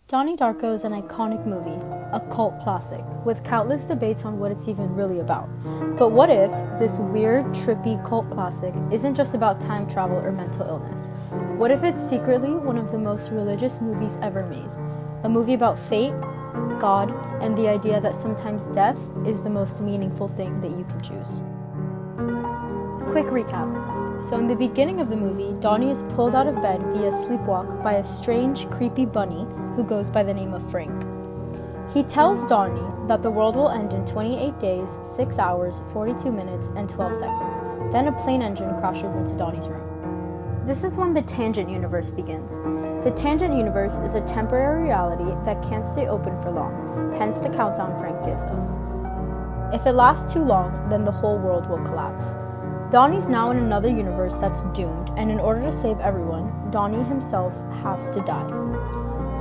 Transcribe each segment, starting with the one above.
Donnie Darko is an iconic movie, a cult classic, with countless debates on what it's even really about. But what if this weird, trippy cult classic isn't just about time travel or mental illness? What if it's secretly one of the most religious movies ever made? A movie about fate, God, and the idea that sometimes death is the most meaningful thing that you can choose. Quick recap. So in the beginning of the movie, Donnie is pulled out of bed via sleepwalk by a strange, creepy bunny who goes by the name of Frank. He tells Donnie that the world will end in 28 days, 6 hours, 42 minutes, and 12 seconds. Then a plane engine crashes into Donnie's room. This is when the tangent universe begins. The tangent universe is a temporary reality that can't stay open for long, hence the countdown Frank gives us. If it lasts too long, then the whole world will collapse. Donnie's now in another universe that's doomed, and in order to save everyone, Donnie himself has to die.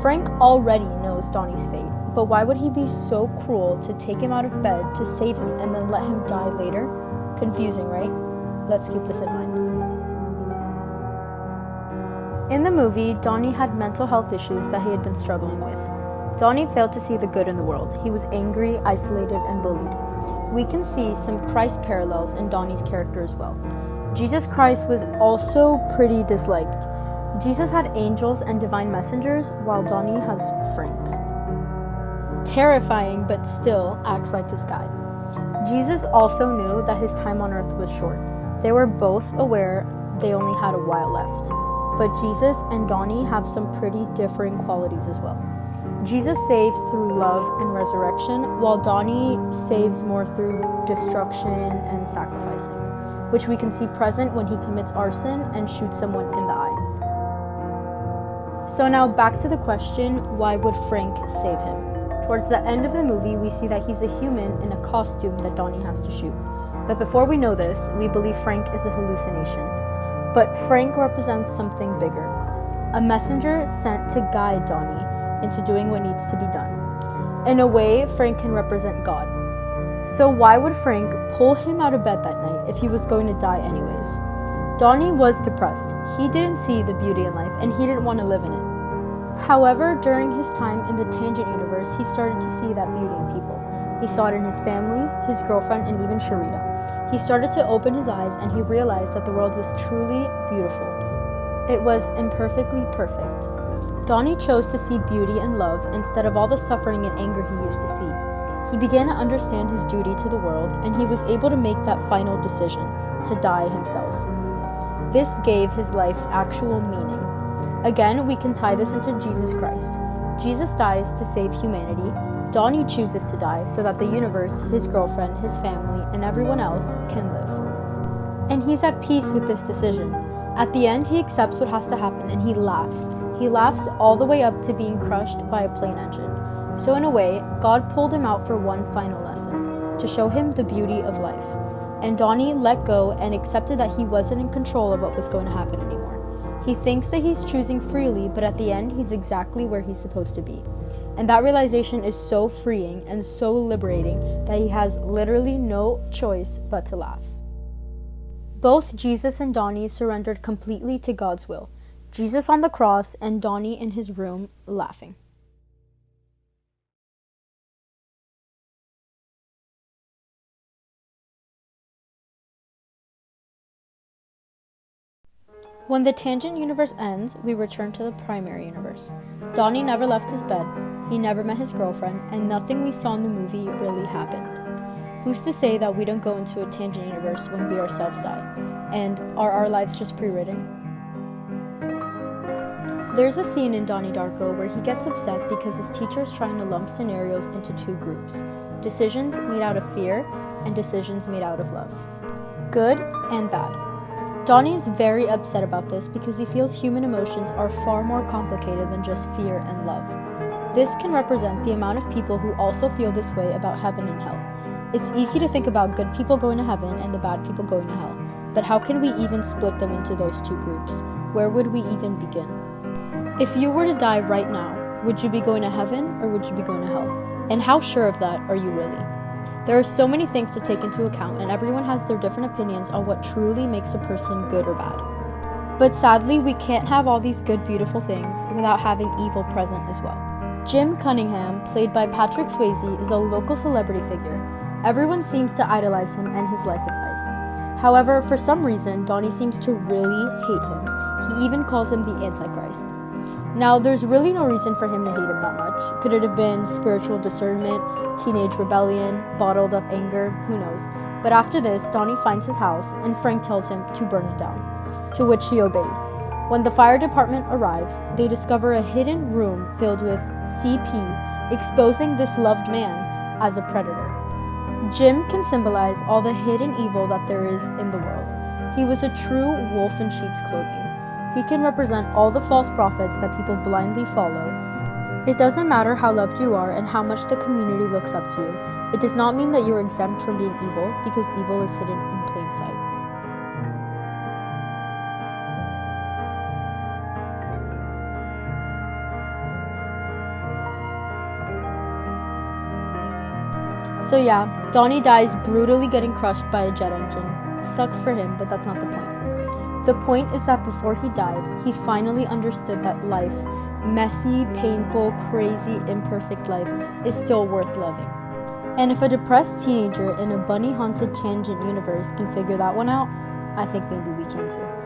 Frank already knows Donnie's fate, but why would he be so cruel to take him out of bed to save him and then let him die later? Confusing, right? Let's keep this in mind. In the movie, Donnie had mental health issues that he had been struggling with. Donnie failed to see the good in the world. He was angry, isolated, and bullied. We can see some Christ parallels in Donnie's character as well. Jesus Christ was also pretty disliked. Jesus had angels and divine messengers, while Donnie has Frank. Terrifying, but still acts like this guy. Jesus also knew that his time on earth was short. They were both aware they only had a while left. But Jesus and Donnie have some pretty differing qualities as well. Jesus saves through love and resurrection, while Donnie saves more through destruction and sacrificing, which we can see present when he commits arson and shoots someone in the eye. So now back to the question, why would Frank save him? Towards the end of the movie, we see that he's a human in a costume that Donnie has to shoot. But before we know this, we believe Frank is a hallucination. But Frank represents something bigger, a messenger sent to guide Donnie into doing what needs to be done. In a way, Frank can represent God. So why would Frank pull him out of bed that night if he was going to die anyways? Donnie was depressed. He didn't see the beauty in life, and he didn't want to live in it. However, during his time in the tangent universe, he started to see that beauty in people. He saw it in his family, his girlfriend, and even Sharita. He started to open his eyes, and he realized that the world was truly beautiful. It was imperfectly perfect. Donnie chose to see beauty and love instead of all the suffering and anger he used to see. He began to understand his duty to the world, and he was able to make that final decision, to die himself. This gave his life actual meaning. Again, we can tie this into Jesus Christ. Jesus dies to save humanity. Donnie chooses to die so that the universe, his girlfriend, his family, and everyone else can live. And he's at peace with this decision. At the end, he accepts what has to happen, and he laughs. He laughs all the way up to being crushed by a plane engine. So in a way, God pulled him out for one final lesson, to show him the beauty of life. And Donnie let go and accepted that he wasn't in control of what was going to happen anymore. He thinks that he's choosing freely, but at the end, he's exactly where he's supposed to be. And that realization is so freeing and so liberating that he has literally no choice but to laugh. Both Jesus and Donnie surrendered completely to God's will. Jesus on the cross and Donnie in his room laughing. When the tangent universe ends, we return to the primary universe. Donnie never left his bed, he never met his girlfriend, and nothing we saw in the movie really happened. Who's to say that we don't go into a tangent universe when we ourselves die? And are our lives just pre-written? There's a scene in Donnie Darko where he gets upset because his teacher is trying to lump scenarios into two groups: decisions made out of fear and decisions made out of love. Good and bad. Donnie is very upset about this because he feels human emotions are far more complicated than just fear and love. This can represent the amount of people who also feel this way about heaven and hell. It's easy to think about good people going to heaven and the bad people going to hell, but how can we even split them into those two groups? Where would we even begin? If you were to die right now, would you be going to heaven or would you be going to hell? And how sure of that are you really? There are so many things to take into account, and everyone has their different opinions on what truly makes a person good or bad. But sadly, we can't have all these good, beautiful things without having evil present as well. Jim Cunningham, played by Patrick Swayze, is a local celebrity figure. Everyone seems to idolize him and his life advice. However, for some reason, Donnie seems to really hate him. He even calls him the Antichrist. Now, there's really no reason for him to hate him that much. Could it have been spiritual discernment, teenage rebellion, bottled up anger? Who knows? But after this, Donnie finds his house, and Frank tells him to burn it down, to which he obeys. When the fire department arrives, they discover a hidden room filled with CP, exposing this loved man as a predator. Jim can symbolize all the hidden evil that there is in the world. He was a true wolf in sheep's clothing. He can represent all the false prophets that people blindly follow. It doesn't matter how loved you are and how much the community looks up to you. It does not mean that you're exempt from being evil, because evil is hidden in plain sight. So yeah, Donnie dies brutally getting crushed by a jet engine. Sucks for him, but that's not the point. The point is that before he died, he finally understood that life, messy, painful, crazy, imperfect life, is still worth loving. And if a depressed teenager in a bunny-haunted tangent universe can figure that one out, I think maybe we can too.